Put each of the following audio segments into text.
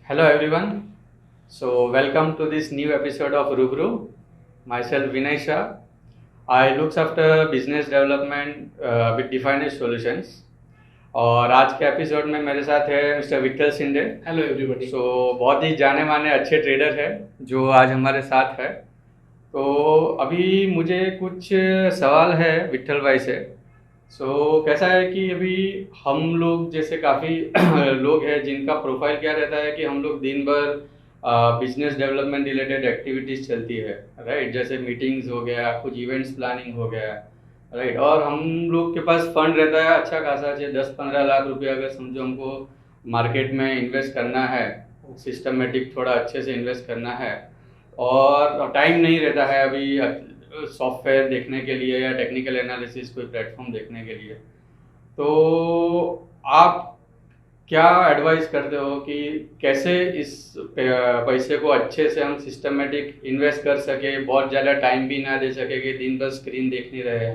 Hello everyone. So welcome to this new episode of Rubru. Myself Vinay Shah. I looks after business development with Defined Solutions. और आज के episode में मेरे साथ है Mister Victor Shinde. Hello everybody. बहुत ही जाने माने अच्छे ट्रेडर है जो आज हमारे साथ है। तो अभी मुझे कुछ सवाल है विट्ठल भाई से। कैसा है कि अभी हम लोग जैसे काफ़ी लोग हैं जिनका प्रोफाइल क्या रहता है कि हम लोग दिन भर बिजनेस डेवलपमेंट रिलेटेड एक्टिविटीज़ चलती है, राइट। जैसे मीटिंग्स हो गया, कुछ इवेंट्स प्लानिंग हो गया, राइट। और हम लोग के पास फंड रहता है अच्छा खासा, जैसे 10-15 लाख रुपया अगर समझो हमको मार्केट में इन्वेस्ट करना है, सिस्टमेटिक थोड़ा अच्छे से इन्वेस्ट करना है, और टाइम नहीं रहता है अभी सॉफ्टवेयर देखने के लिए या टेक्निकल एनालिसिस कोई प्लेटफॉर्म देखने के लिए। तो आप क्या एडवाइस करते हो कि कैसे इस पैसे को अच्छे से हम सिस्टमेटिक इन्वेस्ट कर सके, बहुत ज़्यादा टाइम भी ना दे सके कि दिन भर स्क्रीन देखनी रहे।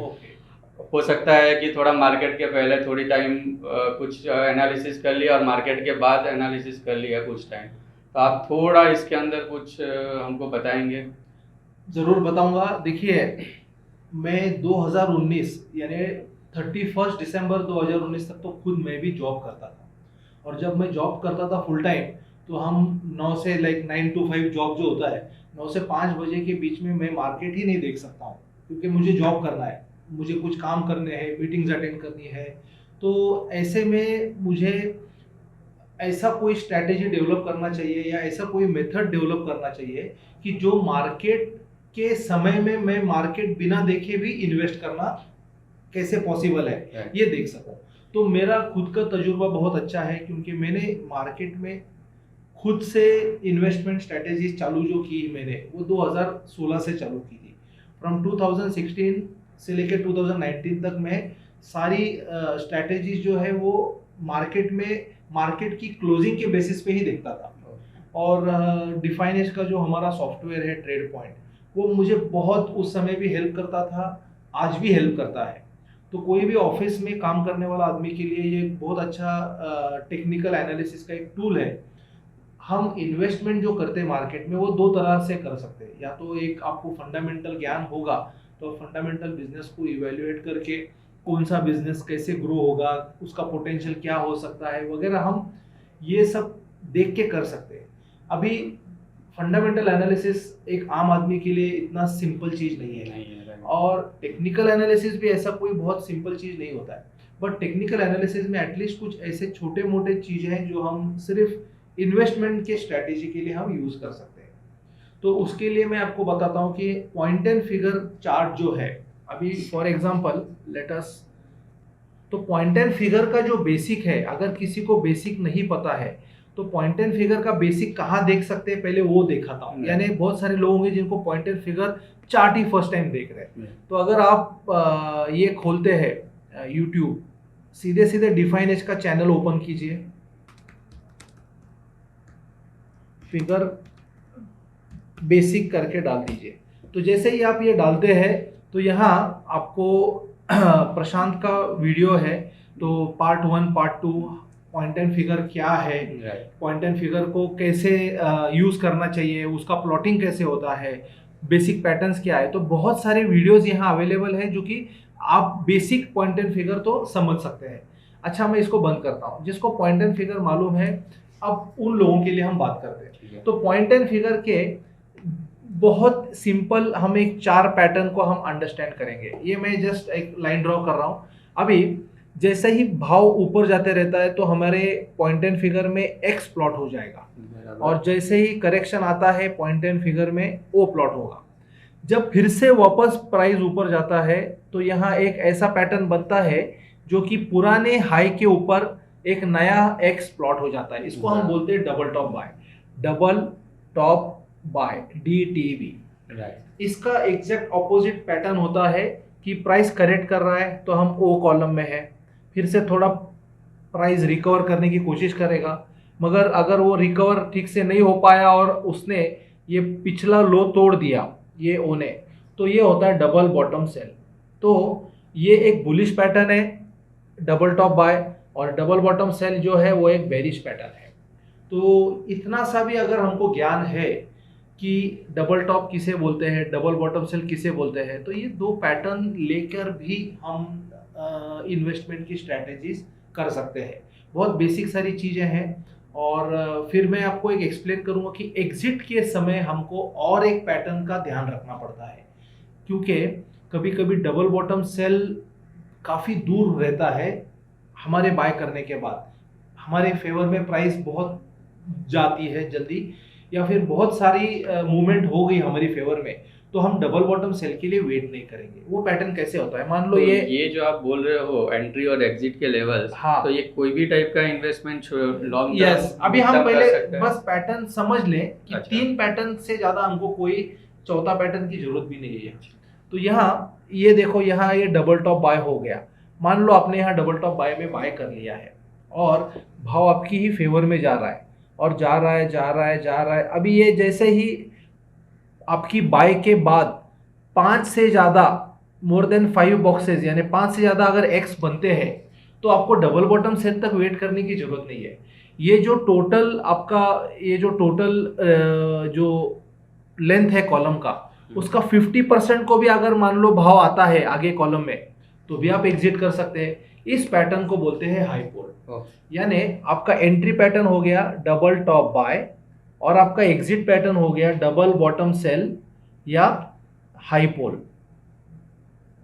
हो सकता है कि थोड़ा मार्केट के पहले थोड़ी टाइम कुछ एनालिसिस कर लिया और मार्केट के बाद एनालिसिस कर लिया कुछ टाइम। तो आप थोड़ा इसके अंदर कुछ हमको बताएंगे? ज़रूर बताऊंगा। देखिए, मैं 2019 यानी 31 दिसंबर 2019 तक तो खुद मैं भी जॉब करता था। और जब मैं जॉब करता था फुल टाइम, तो हम 9 से 9 to 5 जॉब जो होता है, 9 से 5 बजे के बीच में मैं मार्केट ही नहीं देख सकता हूँ, क्योंकि मुझे जॉब करना है, मुझे कुछ काम करने हैं, मीटिंग्स अटेंड करनी है। तो ऐसे में मुझे ऐसा कोई स्ट्रैटेजी डेवलप करना चाहिए या ऐसा कोई मेथड डेवलप करना चाहिए कि जो मार्केट के समय में मैं मार्केट बिना देखे भी इन्वेस्ट करना कैसे पॉसिबल है ये देख सकूं। तो मेरा खुद का तजुर्बा बहुत अच्छा है, क्योंकि मैंने मार्केट में खुद से इन्वेस्टमेंट स्ट्रैटेजीज चालू जो की मैंने, वो 2016 से चालू की थी। फ्रॉम 2016 से लेकर 2019 तक मैं सारी स्ट्रैटेजीज जो है वो मार्केट की क्लोजिंग के बेसिस पे ही देखता था। और डिफाइनेज का जो हमारा सॉफ्टवेयर है ट्रेड पॉइंट, वो मुझे बहुत उस समय भी हेल्प करता था, आज भी हेल्प करता है। तो कोई भी ऑफिस में काम करने वाला आदमी के लिए ये बहुत अच्छा टेक्निकल एनालिसिस का एक टूल है। हम इन्वेस्टमेंट जो करते हैं मार्केट में, वो दो तरह से कर सकते हैं। या तो एक आपको फंडामेंटल ज्ञान होगा, तो फंडामेंटल बिजनेस को इवेल्युएट करके कौन सा बिजनेस कैसे ग्रो होगा, उसका पोटेंशियल क्या हो सकता है वगैरह, हम ये सब देख के कर सकते हैं। अभी फंडामेंटल एनालिसिस एक आम आदमी के लिए इतना सिंपल चीज नहीं है, और टेक्निकल एनालिसिस भी ऐसा कोई बहुत सिंपल चीज नहीं होता है। बट टेक्निकल एनालिसिस में एटलीस्ट कुछ ऐसे छोटे मोटे चीजें हैं जो हम सिर्फ इन्वेस्टमेंट के स्ट्रैटेजी के लिए हम यूज कर सकते हैं। तो उसके लिए मैं आपको बताता हूँ कि पॉइंट एंड फिगर चार्ट जो है, अभी फॉर एग्जांपल लेट अस, तो पॉइंट एंड फिगर का जो बेसिक है, अगर किसी को बेसिक नहीं पता है तो पॉइंट एंड फिगर का बेसिक कहाँ देख सकते हैं पहले वो दिखाता हूँ। यानी बहुत सारे लोग होंगे जिनको point and figure chart he first time देख रहे हैं। तो अगर आप ये खोलते हैं यूट्यूब, सीधे सीधे डिफाइन एज का चैनल ओपन कीजिए, फिगर बेसिक करके डाल दीजिए। तो जैसे ही आप ये डालते हैं तो यहाँ आपको प्रशांत का वीडियो है, तो part 1 part 2 point and figure क्या है, पॉइंट एंड फिगर को कैसे यूज करना चाहिए, उसका प्लॉटिंग कैसे होता है, बेसिक पैटर्न्स क्या है। तो बहुत सारे वीडियोस यहाँ अवेलेबल है जो कि आप बेसिक पॉइंट एंड फिगर तो समझ सकते हैं। अच्छा, मैं इसको बंद करता हूँ। जिसको पॉइंट एंड फिगर मालूम है, अब उन लोगों के लिए हम बात करते हैं। तो पॉइंट एंड फिगर के बहुत सिंपल हम एक 4 पैटर्न को हम अंडरस्टैंड करेंगे। ये मैं जस्ट एक लाइन ड्रॉ कर रहा हूँ। अभी जैसे ही भाव ऊपर जाते रहता है तो हमारे पॉइंट एंड फिगर में एक्स प्लॉट हो जाएगा, और जैसे ही करेक्शन आता है पॉइंट एंड फिगर में ओ प्लॉट होगा। जब फिर से वापस प्राइस ऊपर जाता है तो यहाँ एक ऐसा पैटर्न बनता है जो कि पुराने हाई के ऊपर एक नया एक्स प्लॉट हो जाता है। इसको हम बोलते हैं double top bye, double top bye, DTB। इसका एग्जैक्ट ऑपोजिट पैटर्न होता है कि प्राइस करेक्ट कर रहा है तो हम ओ कॉलम में है, फिर से थोड़ा प्राइस रिकवर करने की कोशिश करेगा, मगर अगर वो रिकवर ठीक से नहीं हो पाया और उसने ये पिछला लो तोड़ दिया ये ओ ने, तो ये होता है डबल बॉटम सेल। तो ये एक बुलिश पैटर्न है डबल टॉप बाय, और डबल बॉटम सेल जो है वो एक बेरिश पैटर्न है। तो इतना सा भी अगर हमको ज्ञान है कि डबल टॉप किसे बोलते हैं, डबल बॉटम सेल किसे बोलते हैं, तो ये दो पैटर्न लेकर भी हम इन्वेस्टमेंट की स्ट्रैटेजीज कर सकते हैं। बहुत बेसिक सारी चीज़ें हैं। और फिर मैं आपको एक एक्सप्लेन करूंगा कि एग्जिट के समय हमको और एक पैटर्न का ध्यान रखना पड़ता है, क्योंकि कभी कभी डबल बॉटम सेल काफ़ी दूर रहता है हमारे बाय करने के बाद, हमारे फेवर में प्राइस बहुत जाती है जल्दी, या फिर बहुत सारी मूवमेंट हो गई हमारी फेवर में, तो हम डबल बॉटम सेल के लिए वेट नहीं करेंगे। वो पैटर्न कैसे होता है, मान लो तो ये जो आप बोल रहे हो एंट्री और एग्जिट के लेवल्स, हाँ, तो ये कोई भी टाइप का इन्वेस्टमेंट लॉन्ग यस, अभी हम कर पहले सकते हैं? बस पैटर्न समझ लें कि अच्छा। 3 पैटर्न से ज्यादा हमको कोई चौथा पैटर्न की जरूरत भी नहीं है। तो यहाँ ये देखो, यहाँ ये डबल टॉप बाय हो गया, मान लो आपने यहाँ डबल टॉप बाय में बाय कर लिया है और भाव आपकी ही फेवर में जा रहा है और जा रहा है जा रहा है जा रहा है। अभी ये जैसे ही आपकी बाय के बाद 5 से ज़्यादा, मोर देन 5 बॉक्सेस, यानी 5 से ज़्यादा अगर एक्स बनते हैं, तो आपको डबल बॉटम सेल तक वेट करने की जरूरत नहीं है। ये जो टोटल आपका, ये जो टोटल जो लेंथ है कॉलम का, उसका 50% को भी अगर मान लो भाव आता है आगे कॉलम में, तो भी आप एग्जिट कर सकते हैं। इस पैटर्न को बोलते हैं हाई पोल। यानी आपका एंट्री पैटर्न हो गया डबल टॉप बाय, और आपका एग्जिट पैटर्न हो गया डबल बॉटम सेल या हाई पोल।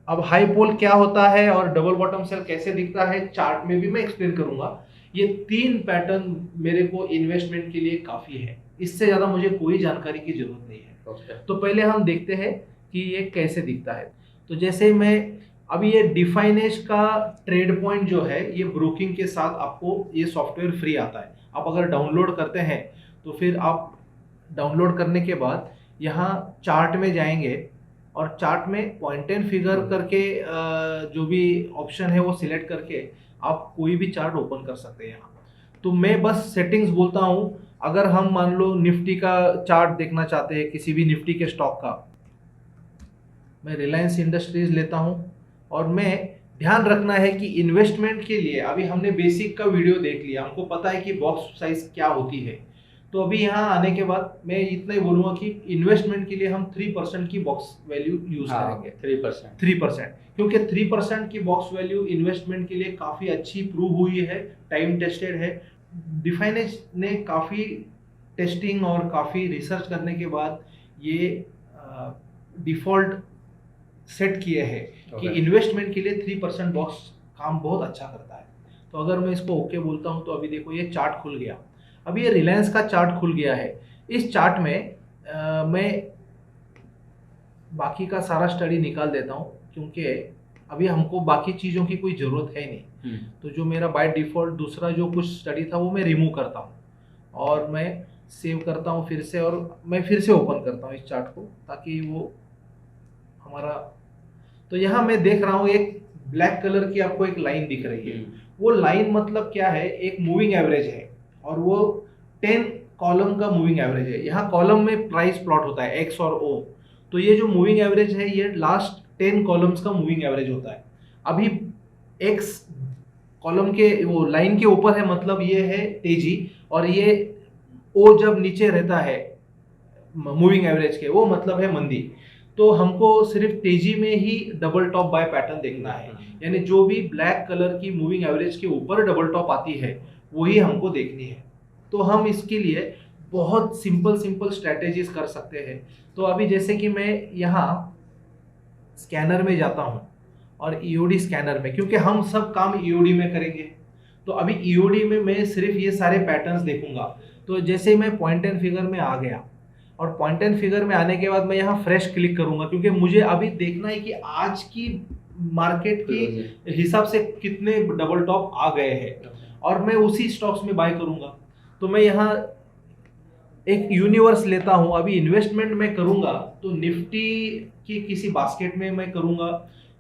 अब हाई पोल क्या होता है और डबल बॉटम सेल कैसे दिखता है, चार्ट में भी मैं एक्सप्लेन करूंगा। ये 3 पैटर्न मेरे को इन्वेस्टमेंट के लिए काफी है, इससे ज्यादा मुझे कोई जानकारी की जरूरत नहीं है। तो पहले हम देखते हैं कि ये कैसे दिखता है। तो जैसे मैं अभी ये डिफाइनेज का ट्रेड पॉइंट जो है, ये ब्रोकिंग के साथ आपको ये सॉफ्टवेयर फ्री आता है। आप अगर डाउनलोड करते हैं तो फिर आप डाउनलोड करने के बाद यहाँ चार्ट में जाएंगे और चार्ट में पॉइंट एंड फिगर करके जो भी ऑप्शन है वो सिलेक्ट करके आप कोई भी चार्ट ओपन कर सकते हैं यहाँ। तो मैं बस सेटिंग्स बोलता हूँ। अगर हम मान लो निफ्टी का चार्ट देखना चाहते हैं, किसी भी निफ्टी के स्टॉक का, मैं रिलायंस इंडस्ट्रीज लेता हूँ। और मैं ध्यान रखना है कि इन्वेस्टमेंट के लिए अभी हमने बेसिक का वीडियो देख लिया, हमको पता है कि बॉक्स साइज क्या होती है। तो अभी यहाँ आने के बाद मैं इतना ही बोलूँगा कि इन्वेस्टमेंट के लिए हम 3% की बॉक्स वैल्यू यूज करेंगे। 3%, क्योंकि 3% की बॉक्स वैल्यू इन्वेस्टमेंट के लिए काफ़ी अच्छी प्रूव हुई है, टाइम टेस्टेड है। डिफाइनेज ने काफ़ी टेस्टिंग और काफ़ी रिसर्च करने के बाद ये डिफ़ॉल्ट सेट किए हैं कि इन्वेस्टमेंट के लिए 3% बॉक्स काम बहुत अच्छा करता है। तो अगर मैं इसको ओके बोलता हूँ तो अभी देखो ये चार्ट खुल गया। अभी ये रिलायंस का चार्ट खुल गया है। इस चार्ट में मैं बाकी का सारा स्टडी निकाल देता हूँ, क्योंकि अभी हमको बाकी चीज़ों की कोई ज़रूरत है नहीं। तो जो मेरा बाय डिफ़ॉल्ट दूसरा जो कुछ स्टडी था वो मैं रिमूव करता हूँ और मैं सेव करता हूँ फिर से, और मैं फिर से ओपन करता हूँ इस चार्ट को, ताकि वो हमारा, तो यहाँ मैं देख रहा हूँ एक ब्लैक कलर की आपको एक लाइन दिख रही है। वो लाइन मतलब क्या है, एक मूविंग एवरेज है और वो 10 कॉलम का मूविंग एवरेज है। यहाँ कॉलम में प्राइस प्लॉट होता है एक्स और ओ, तो ये जो मूविंग एवरेज है ये लास्ट 10 कॉलम्स का मूविंग एवरेज होता है। अभी एक्स कॉलम के वो लाइन के ऊपर है, मतलब ये है तेजी, और ये ओ जब नीचे रहता है मूविंग एवरेज के, वो मतलब है मंदी। तो हमको सिर्फ तेजी में ही डबल टॉप बाय पैटर्न देखना है, यानी जो भी ब्लैक कलर की मूविंग एवरेज के ऊपर डबल टॉप आती है वही हमको देखनी है। तो हम इसके लिए बहुत सिंपल स्ट्रैटेजीज कर सकते हैं। तो अभी जैसे कि मैं यहाँ स्कैनर में जाता हूँ और ईओडी स्कैनर में, क्योंकि हम सब काम ईओडी में करेंगे, तो अभी ईओडी में मैं सिर्फ ये सारे पैटर्न्स देखूंगा। तो जैसे मैं पॉइंट एंड फिगर में आ गया, और पॉइंट एंड फिगर में आने के बाद मैं यहाँ फ्रेश क्लिक करूंगा, क्योंकि मुझे अभी देखना है कि आज की मार्केट के हिसाब से कितने डबल टॉप आ गए हैं, और मैं उसी स्टॉक्स में बाय करूंगा। तो मैं यहाँ एक यूनिवर्स लेता हूँ। अभी इन्वेस्टमेंट मैं करूंगा तो निफ्टी की किसी बास्केट में मैं करूंगा,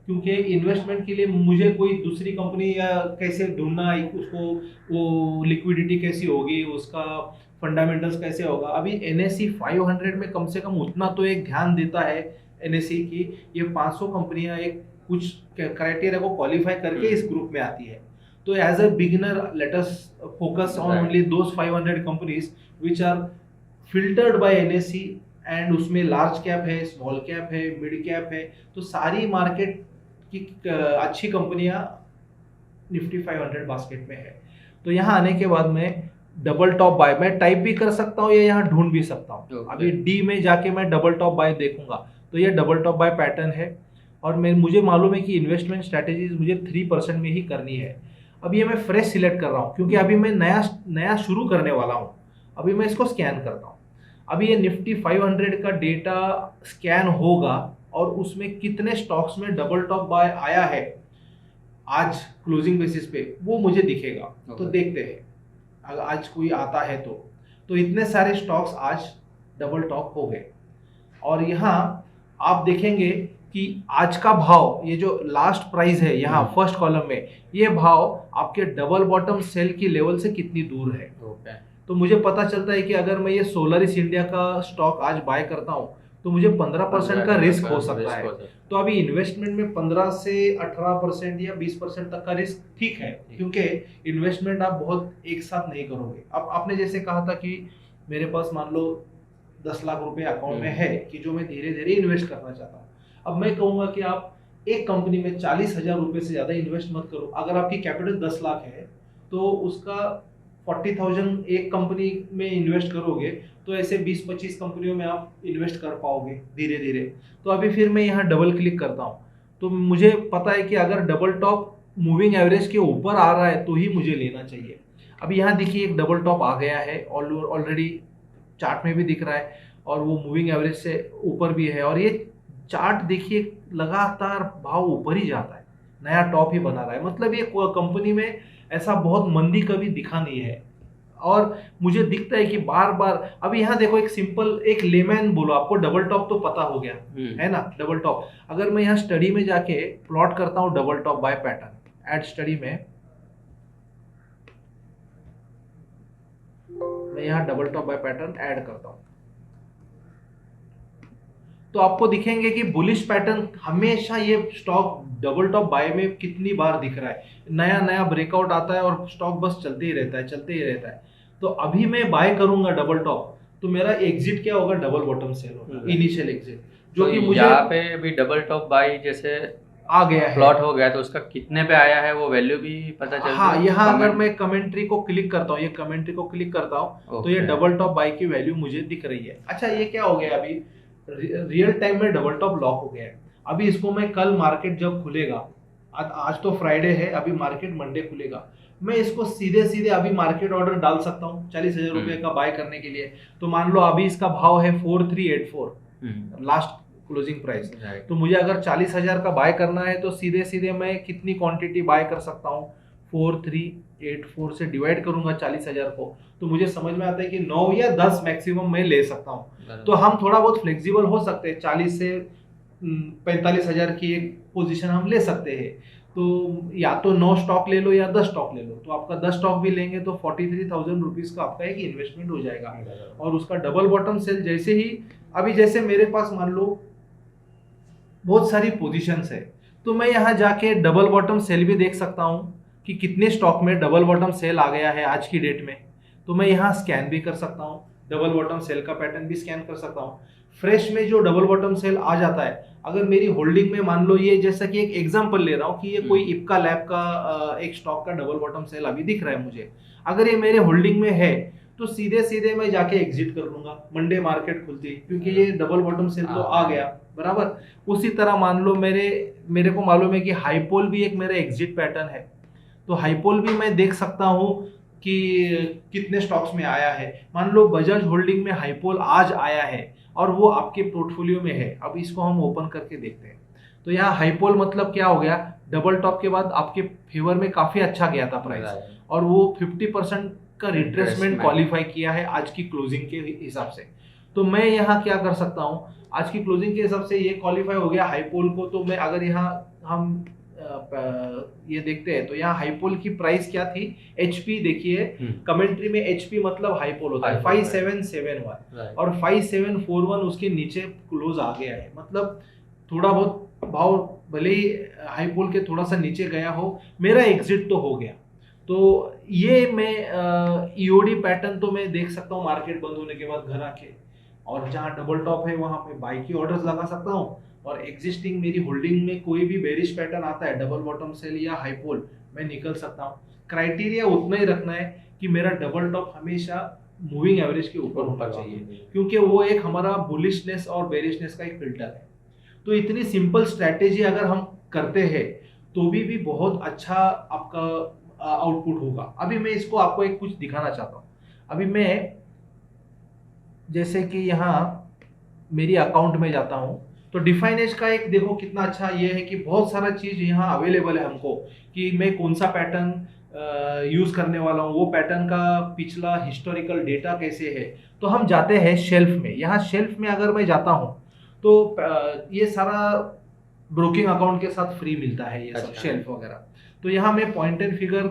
क्योंकि इन्वेस्टमेंट के लिए मुझे कोई दूसरी कंपनी या कैसे ढूंढना, उसको वो लिक्विडिटी कैसी होगी, उसका फंडामेंटल्स कैसे होगा। अभी NSE 500 में कम से कम उतना तो एक ध्यान देता है NSE की, ये 500 कंपनियां एक कुछ क्राइटेरिया को क्वालिफाई करके इस ग्रुप में आती है। तो as a beginner let us focus on Right. Only those 500 companies which are filtered by NSC, and उसमें लार्ज कैप है, स्मॉल कैप है, मिड कैप है। तो सारी मार्केट की अच्छी कंपनियां निफ्टी 500 बास्केट में है। तो यहाँ आने के बाद मैं डबल टॉप बाय मैं टाइप भी कर सकता हूँ या यहाँ ढूंढ भी सकता हूँ। Okay. अभी डी में जाके मैं डबल टॉप बाय देखूंगा तो ये डबल टॉप बाय पैटर्न है, और मैं मुझे मालूम है कि इन्वेस्टमेंट स्ट्रैटेजीज मुझे 3% में ही करनी है। अब ये मैं फ्रेश सिलेक्ट कर रहा हूँ क्योंकि अभी मैं नया नया शुरू करने वाला हूँ। अभी मैं इसको स्कैन करता हूँ। अभी ये निफ्टी 500 का डेटा स्कैन होगा और उसमें कितने स्टॉक्स में डबल टॉप बाय आया है आज क्लोजिंग बेसिस पे वो मुझे दिखेगा। तो Okay. देखते हैं अगर आज कोई आता है तो इतने सारे स्टॉक्स आज डबल टॉप हो गए। और यहाँ आप देखेंगे कि आज का भाव, ये जो लास्ट प्राइस है यहाँ फर्स्ट कॉलम में, ये भाव आपके डबल बॉटम सेल की लेवल से कितनी दूर है। Okay. तो मुझे पता चलता है कि अगर मैं ये सोलरिस इंडिया का स्टॉक आज बाय करता हूँ तो मुझे 15% का रिस्क हो सकता है। तो अभी इन्वेस्टमेंट में 15 से 18% या 20% तक का रिस्क ठीक है, क्योंकि इन्वेस्टमेंट आप बहुत एक साथ नहीं करोगे। अब आपने जैसे कहा था कि मेरे पास मान लो 10 लाख रुपए अकाउंट में है कि जो मैं धीरे धीरे इन्वेस्ट करना चाहता हूँ। अब मैं कहूंगा कि आप एक कंपनी में 40,000 रुपए से ज्यादा इन्वेस्ट मत करो। अगर आपकी कैपिटल 10 लाख है तो उसका 40,000 एक कंपनी में इन्वेस्ट करोगे तो ऐसे 20-25 कंपनियों में आप इन्वेस्ट कर पाओगे धीरे धीरे। तो अभी फिर मैं यहाँ डबल क्लिक करता हूँ तो मुझे पता है कि अगर डबल टॉप मूविंग एवरेज के ऊपर आ रहा है तो ही मुझे लेना चाहिए। अभी यहाँ देखिए एक डबल टॉप आ गया है, ऑलरेडी चार्ट में भी दिख रहा है और वो मूविंग एवरेज से ऊपर भी है। और ये चार्ट देखिए लगातार भाव ऊपर ही जाता है, नया टॉप ही बना रहा है। मतलब ये कंपनी में ऐसा बहुत मंदी कभी दिखा नहीं है। और मुझे दिखता है कि बार बार अभी यहाँ देखो एक सिंपल एक लेमैन बोलो, आपको डबल टॉप तो पता हो गया है ना, डबल टॉप। अगर मैं यहाँ स्टडी में जाके प्लॉट करता हूँ double top buy pattern, add study में मैं यहाँ double top buy pattern add करता हूँ तो आपको दिखेंगे कि बुलिश पैटर्न हमेशा ये स्टॉक डबल टॉप बाय में कितनी बार दिख रहा है। नया नया ब्रेकआउट आता है और स्टॉक बस चलते ही रहता है, चलते ही रहता है। तो अभी मैं बाय करूंगा डबल टॉप तो मेरा एग्जिट क्या होगा, डबल बॉटम सेल होगा, इनिशियल एग्जिट, जो कि मुझे यहाँ पे भी डबल टॉप बाय जैसे आ गया है, प्लॉट हो गया तो उसका कितने पे आया है वो वैल्यू भी पता चल हाँ। यहाँ अगर मैं कमेंट्री को क्लिक करता हूँ, ये कमेंट्री को क्लिक करता हूँ तो ये डबल टॉप बाय की वैल्यू मुझे दिख रही है। अच्छा ये क्या हो गया, अभी रियल टाइम में डबल टॉप लॉक हो गया है। अभी इसको मैं कल मार्केट जब खुलेगा, आज तो फ्राइडे है, अभी मार्केट मंडे खुलेगा, मैं इसको सीधे सीधे अभी मार्केट ऑर्डर डाल सकता हूँ 40,000 रुपए का बाय करने के लिए। तो मान लो अभी इसका भाव है 4384 लास्ट क्लोजिंग प्राइस। तो मुझे अगर 40,000 का बाय करना है तो सीधे सीधे मैं कितनी क्वांटिटी बाय कर सकता हूँ, 4384 से डिवाइड करूंगा 40,000 को तो मुझे समझ में आता है कि 9 या 10 मैक्सिमम मैं ले सकता हूँ। तो हम थोड़ा बहुत फ्लेक्सिबल हो सकते हैं, 40 से 45,000 की एक पोजीशन हम ले सकते हैं। तो या तो 9 स्टॉक ले लो या 10 स्टॉक ले लो। तो आपका 10 स्टॉक भी लेंगे तो 43,000 रुपीज का आपका एक इन्वेस्टमेंट हो जाएगा। और उसका डबल बॉटम सेल जैसे ही, अभी जैसे मेरे पास मान लो बहुत सारी पोजीशंस है तो मैं यहाँ जाके डबल बॉटम सेल भी देख सकता हूँ कि कितने स्टॉक में डबल बॉटम सेल आ गया है आज की डेट में। तो मैं यहाँ स्कैन भी कर सकता हूँ, डबल बॉटम सेल का पैटर्न भी स्कैन कर सकता हूँ। फ्रेश में जो डबल बॉटम सेल आ जाता है, अगर मेरी होल्डिंग में मान लो ये, जैसा कि एक एग्जांपल ले रहा हूँ कि ये कोई इप्का लैब का एक स्टॉक का डबल बॉटम सेल अभी दिख रहा है मुझे, अगर ये मेरे होल्डिंग में है तो सीधे सीधे मैं जाके एग्जिट कर लूंगा मंडे मार्केट खुलती, क्योंकि ये डबल बॉटम सेल तो आ गया बराबर। उसी तरह मान लो मेरे को मालूम है कि हाईपोल भी एक मेरा एग्जिट पैटर्न है, तो हाईपोल भी मैं देख सकता हूँ कि कितने स्टॉक्स में आया है। मान लो बजाज होल्डिंग में हाईपोल आज आया है और वो आपके पोर्टफोलियो में है। अब इसको हम ओपन करके देखते हैं। तो यहाँ हाईपोल मतलब क्या हो गया, डबल टॉप के बाद आपके फेवर में काफी अच्छा गया था प्राइस और वो 50% का रिट्रेसमेंट क्वालिफाई किया है आज की क्लोजिंग के हिसाब से। तो मैं यहाँ क्या कर सकता हूँ, आज की क्लोजिंग के हिसाब से ये क्वालिफाई हो गया हाईपोल को। तो मैं अगर यहाँ हम ये देखते हैं तो यहाँ हाईपोल की प्राइस क्या थी, एचपी देखिए कमेंट्री में एचपी मतलब हाईपोल होता है 5771 और 5741 उसके नीचे क्लोज आ गया है। मतलब थोड़ा बहुत भाव भले ही हाईपोल के थोड़ा सा नीचे गया हो, मेरा एग्जिट तो हो गया। तो ये मैं ईओडी पैटर्न तो मैं देख सकता हूँ मार्केट बंद होने के बाद घर आके, और जहाँ डबल टॉप है वहां पे बाई की ऑर्डर्स लगा सकता हूँ, और एग्जिस्टिंग मेरी होल्डिंग में कोई भी बेरिश पैटर्न आता है डबल बॉटम सेल या हाईपोल, मैं निकल सकता हूँ। क्राइटेरिया उतना ही रखना है कि मेरा डबल टॉप हमेशा मूविंग एवरेज के ऊपर होना चाहिए, क्योंकि वो एक हमारा बुलिशनेस और बेरिशनेस का एक फिल्टर है। तो इतनी सिंपल स्ट्रैटेजी अगर हम करते हैं तो भी बहुत अच्छा आपका आउटपुट होगा। अभी मैं इसको आपको एक कुछ दिखाना चाहता हूँ। अभी मैं जैसे कि यहाँ मेरी अकाउंट में जाता हूँ, तो डिफाइन एज का एक देखो कितना अच्छा ये है कि बहुत सारा चीज यहाँ अवेलेबल है हमको, कि मैं कौन सा पैटर्न यूज करने वाला हूँ, वो पैटर्न का पिछला हिस्टोरिकल डेटा कैसे है। तो हम जाते हैं शेल्फ में। यहाँ शेल्फ में अगर मैं जाता हूँ तो ये सारा ब्रोकिंग अकाउंट के साथ फ्री मिलता है ये सब अच्छा। शेल्फ वगैरह। तो यहाँ मैं पॉइंट एंड फिगर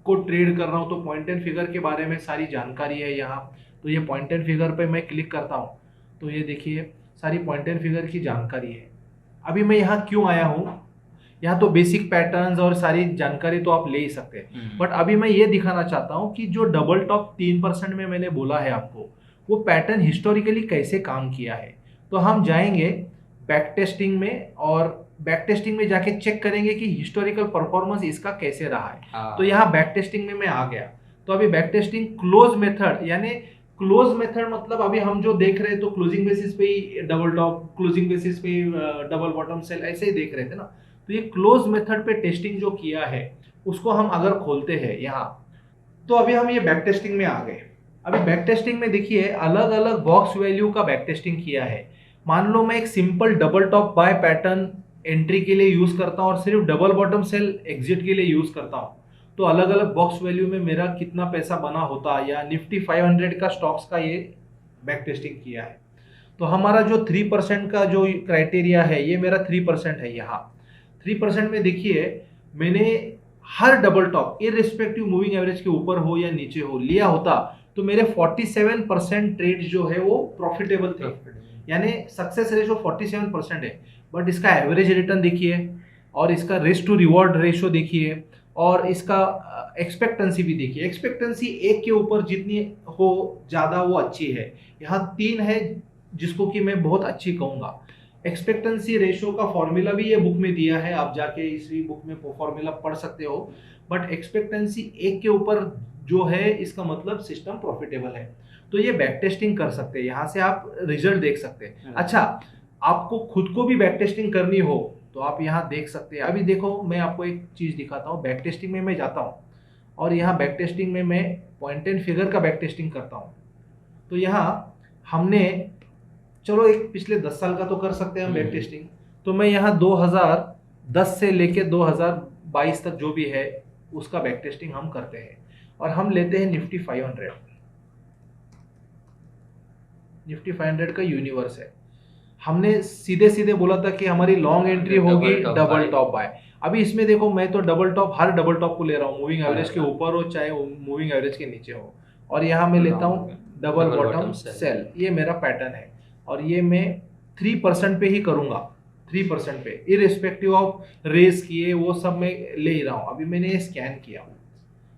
को ट्रेड कर रहा हूँ, तो पॉइंट एंड फिगर के बारे में सारी जानकारी है यहाँ। तो ये पॉइंट एंड फिगर पे मैं क्लिक करता हूँ तो ये देखिए सारी पॉइंट एंड फिगर की जानकारी है। अभी मैं यहाँ क्यों आया हूँ, यहाँ तो बेसिक पैटर्न्स और सारी जानकारी तो आप ले ही सकते हैं, बट अभी मैं ये दिखाना चाहता हूँ कि जो डबल टॉप 3% में मैंने बोला है आपको, वो पैटर्न हिस्टोरिकली कैसे काम किया है। तो हम जाएंगे बैक टेस्टिंग में, और बैक टेस्टिंग में जाके चेक करेंगे कि हिस्टोरिकल परफॉर्मेंस इसका कैसे रहा है। तो यहाँ बैक टेस्टिंग में मैं आ गया। तो अभी बैक टेस्टिंग क्लोज मेथड, यानी क्लोज मेथड मतलब अभी हम जो देख रहे हैं तो क्लोजिंग बेसिस पे ही डबल टॉप, क्लोजिंग बेसिस पे डबल बॉटम सेल ऐसे ही देख रहे थे ना। तो ये क्लोज मेथड पे टेस्टिंग जो किया है उसको हम अगर खोलते हैं यहाँ, तो अभी हम ये बैक टेस्टिंग में आ गए। अभी बैक टेस्टिंग में देखिए अलग अलग बॉक्स वैल्यू का बैक टेस्टिंग किया है। मान लो मैं एक simple double top buy pattern entry के लिए यूज करता हूँ और सिर्फ डबल बॉटम सेल एग्जिट के लिए यूज करता हूँ, तो अलग अलग बॉक्स वैल्यू में मेरा कितना पैसा बना होता, या निफ्टी 500 का स्टॉक्स का ये बैक टेस्टिंग किया है। तो हमारा जो 3% का जो क्राइटेरिया है ये मेरा 3% है। यहाँ 3% में देखिए मैंने हर double top irrespective moving average के ऊपर हो या नीचे हो लिया होता, तो मेरे 47% ट्रेड जो है वो प्रॉफिटेबल थे, यानी सक्सेस रेशो 47% है। बट इसका एवरेज रिटर्न देखिए, और इसका रिस्क टू रिवॉर्ड रेशो देखिए, और इसका एक्सपेक्टेंसी भी देखिए। एक्सपेक्टेंसी एक के ऊपर जितनी हो ज़्यादा वो अच्छी है। यहाँ 3 है जिसको कि मैं बहुत अच्छी कहूँगा। एक्सपेक्टेंसी रेशो का फॉर्मूला भी ये बुक में दिया है, आप जाके इसी बुक में फॉर्मूला पढ़ सकते हो। बट एक्सपेक्टेंसी एक के ऊपर जो है इसका मतलब सिस्टम प्रॉफिटेबल है। तो ये बैक टेस्टिंग कर सकते हैं, यहाँ से आप रिजल्ट देख सकते हैं। अच्छा, आपको खुद को भी बैक टेस्टिंग करनी हो तो आप यहाँ देख सकते हैं। अभी देखो मैं आपको एक चीज़ दिखाता हूँ। बैक टेस्टिंग में मैं जाता हूँ और यहाँ बैक टेस्टिंग में मैं पॉइंट एंड फिगर का बैक टेस्टिंग करता हूँ। तो यहाँ हमने चलो एक पिछले 10 साल का तो कर सकते हैं हम बैक टेस्टिंग। तो मैं यहाँ 2010 से लेके 2022 तक जो भी है उसका बैक टेस्टिंग हम करते हैं, और हम लेते हैं निफ्टी 500। निफ्टी 500 का यूनिवर्स है। हमने सीधे सीधे बोला था कि हमारी लॉन्ग एंट्री होगी डबल टॉप बाय। अभी इसमें देखो मैं तो डबल टॉप, हर डबल टॉप को ले रहा हूँ, मूविंग एवरेज के ऊपर हो चाहे मूविंग एवरेज के नीचे हो, और यहाँ मैं लेता हूँ डबल बॉटम सेल। ये मेरा पैटर्न है, और ये मैं 3% पे ही करूंगा, 3% पे, इररिस्पेक्टिव ऑफ रेस किए वो सब मैं ले ही रहा हूँ। अभी मैंने ये स्कैन किया,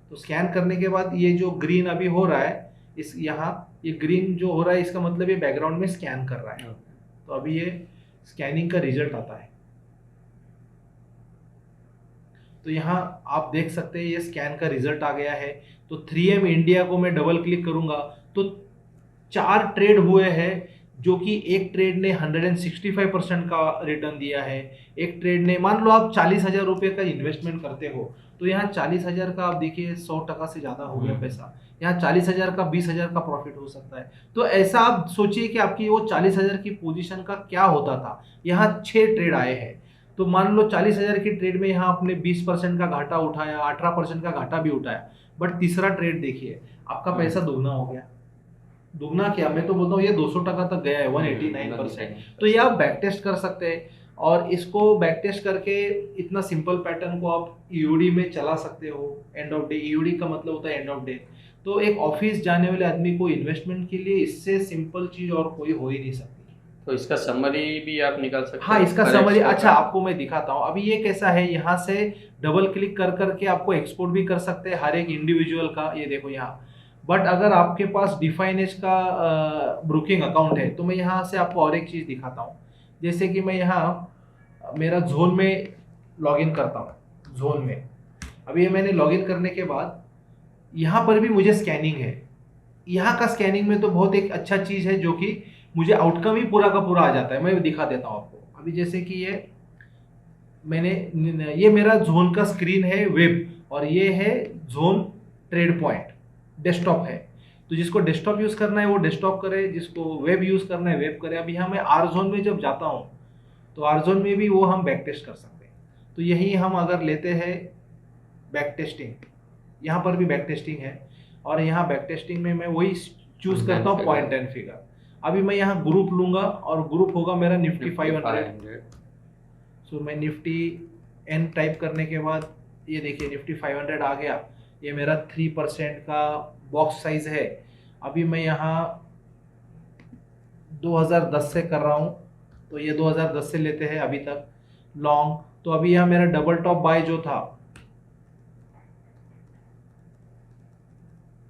तो स्कैन करने के बाद ये जो ग्रीन अभी हो रहा है, इस यहाँ ये ग्रीन जो हो रहा है इसका मतलब ये बैकग्राउंड में स्कैन कर रहा है। तो अभी ये स्कैनिंग का रिजल्ट आता है। तो यहाँ आप देख सकते हैं ये स्कैन का रिजल्ट आ गया है। तो 3M इंडिया को मैं डबल क्लिक करूंगा तो 4 ट्रेड हुए हैं, जो कि एक ट्रेड ने 165% का रिटर्न दिया है। एक ट्रेड ने, मान लो आप 40,000 रुपये का इन्वेस्टमेंट करते हो, तो यहाँ 40,000 का आप देखिए 100% से ज़्यादा हो गया पैसा। यहाँ 40,000 का 20,000 का प्रॉफिट हो सकता है। तो ऐसा आप सोचिए कि आपकी वो 40,000 की पोजीशन का क्या होता था। यहाँ 6 ट्रेड आए हैं, तो मान लो 40,000 की ट्रेड में यहाँ आपने 20% का घाटा उठाया, 18% का घाटा भी उठाया, बट तीसरा ट्रेड देखिए आपका पैसा दोगुना हो गया। दुगना क्या, मैं तो बोलता हूँ ये 200% तक गया है, 189%। तो ये आप बैक टेस्ट कर सकते हैं, और इसको बैक टेस्ट करके इतना सिंपल पैटर्न को आप ईओडी में चला सकते हो। एंड ऑफ डे, ईओडी का मतलब होता है एंड ऑफ डे। तो एक ऑफिस जाने वाले आदमी को इन्वेस्टमेंट के लिए इससे सिंपल चीज और कोई हो ही नहीं सकती। तो इसका समरी भी आप निकाल सकते हाँ, हो इसका हर समरी, एक अच्छा का। आपको मैं दिखाता हूँ। अभी ये कैसा है, यहाँ से डबल क्लिक कर करके आपको एक्सपोर्ट भी कर सकते हैं हर एक इंडिविजुअल का, ये देखो यहाँ। बट अगर आपके पास डिफाइनेज का ब्रोकिंग अकाउंट है तो मैं यहाँ से आपको और एक चीज़ दिखाता हूँ। जैसे कि मैं यहाँ मेरा जोन में लॉगिन करता हूँ, जोन में। अभी ये मैंने लॉगिन करने के बाद यहाँ पर भी मुझे स्कैनिंग है। यहाँ का स्कैनिंग में तो बहुत एक अच्छा चीज़ है, जो कि मुझे आउटकम ही पूरा का पूरा आ जाता है। मैं दिखा देता हूँ आपको। अभी जैसे कि ये मेरा जोन का स्क्रीन है वेब, और ये है जोन ट्रेड पॉइंट डेस्कटॉप है। तो जिसको डेस्कटॉप यूज करना है वो डेस्कटॉप करे, जिसको वेब यूज करना है वेब करे। अब यहाँ मैं आर जोन में जब जाता हूँ तो आर जोन में भी वो हम बैक टेस्ट कर सकते हैं। तो यही हम अगर लेते हैं बैक टेस्टिंग, यहाँ पर भी बैक टेस्टिंग है, और यहाँ बैक टेस्टिंग में मैं वही चूज करता हूँ पॉइंट एंड फिगर। अभी मैं यहाँ ग्रुप लूंगा और ग्रुप होगा मेरा निफ्टी 500। सो मैं निफ्टी एन टाइप करने के बाद ये देखिए निफ्टी 500 आ गया। ये मेरा 3% का बॉक्स साइज है। अभी मैं यहाँ 2010 से कर रहा हूँ, तो ये 2010 से लेते हैं अभी तक लॉन्ग। तो अभी यहाँ मेरा डबल टॉप बाय जो था,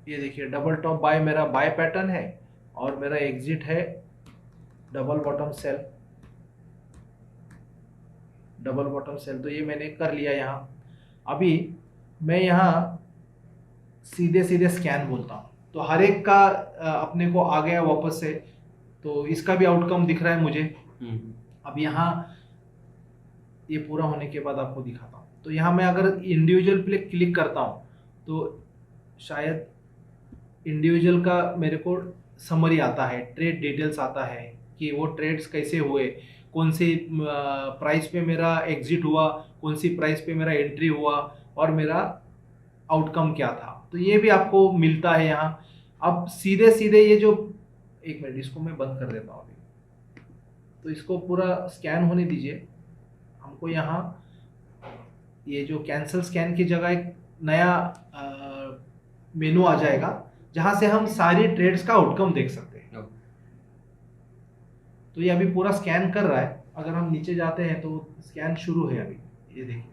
ये देखिए डबल टॉप बाय मेरा बाय पैटर्न है, और मेरा एग्जिट है double bottom sell, double bottom sell. तो ये मैंने कर लिया यहाँ। अभी मैं यहाँ सीधे सीधे स्कैन बोलता हूँ, तो हर एक का अपने को आ गया वापस से। तो इसका भी आउटकम दिख रहा है मुझे। अब यहाँ ये पूरा होने के बाद आपको दिखाता हूँ। तो यहाँ मैं अगर इंडिविजुअल पे क्लिक करता हूँ तो शायद इंडिविजुअल का मेरे को समरी आता है, ट्रेड डिटेल्स आता है कि वो ट्रेड्स कैसे हुए, कौन सी प्राइस पे मेरा एग्जिट हुआ, कौन सी प्राइस पे मेरा एंट्री हुआ, और मेरा आउटकम क्या था। तो ये भी आपको मिलता है यहाँ। अब सीधे सीधे ये जो, एक मिनट इसको मैं बंद कर देता हूँ अभी। तो इसको पूरा स्कैन होने दीजिए। हमको यहाँ ये जो कैंसिल स्कैन की जगह एक नया मेनू आ जाएगा, जहां से हम सारी ट्रेड्स का आउटकम देख सकते हैं। तो ये अभी पूरा स्कैन कर रहा है। अगर हम नीचे जाते हैं तो स्कैन शुरू है अभी, ये देखिए।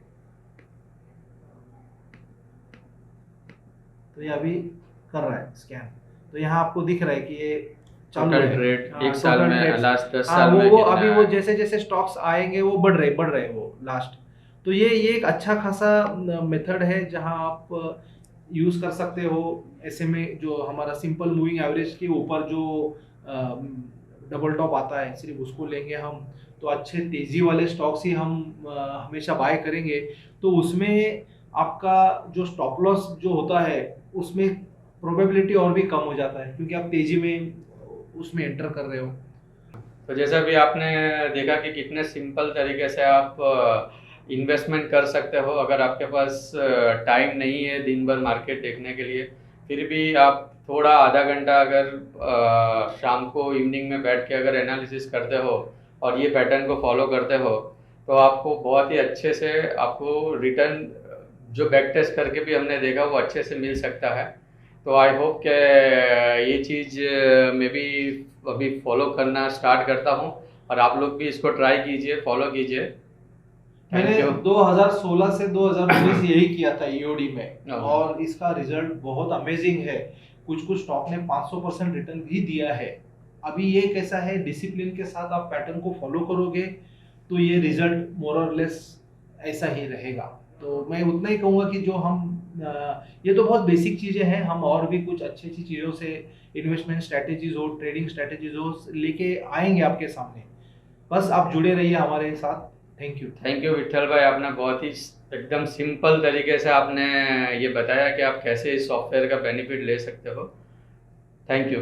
तो ये अभी कर रहा है स्कैन। तो यहाँ आपको दिख रहा है कि ये चालू है। ट्रेड एक साल में, लास्ट 10 हाँ, साल में वो कितना अभी है? वो जैसे जैसे स्टॉक्स आएंगे वो बढ़ रहे वो लास्ट। तो ये एक अच्छा खासा मेथड है जहां आप यूज कर सकते हो। ऐसे में जो हमारा सिंपल मूविंग एवरेज के ऊपर जो डबल टॉप आता है, सिर्फ उसको लेंगे हम, तो अच्छे तेजी वाले स्टॉक्स ही हम हमेशा बाय करेंगे। तो उसमें आपका जो स्टॉप लॉस जो होता है उसमें प्रोबेबिलिटी और भी कम हो जाता है, क्योंकि आप तेजी में उसमें एंटर कर रहे हो। तो जैसा भी आपने देखा कि कितने सिंपल तरीके से आप इन्वेस्टमेंट कर सकते हो। अगर आपके पास टाइम नहीं है दिन भर मार्केट देखने के लिए, फिर भी आप थोड़ा आधा घंटा अगर शाम को इवनिंग में बैठ के अगर एनालिसिस करते हो और ये पैटर्न को फॉलो करते हो, तो आपको बहुत ही अच्छे से आपको रिटर्न जो बैक टेस्ट करके भी हमने देखा वो अच्छे से मिल सकता है। तो आई होप कि ये चीज़ मैं भी अभी फॉलो करना स्टार्ट करता हूँ, और आप लोग भी इसको ट्राई कीजिए, फॉलो कीजिए। मैंने थैंक यू। 2016 से 2019 यही किया था ईओडी में, हाँ। और इसका रिजल्ट बहुत अमेजिंग है। कुछ कुछ स्टॉक ने 500% रिटर्न भी दिया है। अभी ये कैसा है, डिसिप्लिन के साथ आप पैटर्न को फॉलो करोगे तो ये रिजल्ट मोर और लेस ऐसा ही रहेगा। तो मैं उतना ही कहूँगा कि जो हम ये तो बहुत बेसिक चीज़ें हैं, हम और भी कुछ अच्छी अच्छी चीज़ों से इन्वेस्टमेंट स्ट्रैटेजीज हो, ट्रेडिंग स्ट्रैटेजीज हो, लेके आएंगे आपके सामने। बस आप जुड़े रहिए हमारे साथ। थैंक यू विठल भाई, आपने बहुत ही एकदम सिंपल तरीके से आपने ये बताया कि आप कैसे इस सॉफ्टवेयर का बेनिफिट ले सकते हो। Thank you.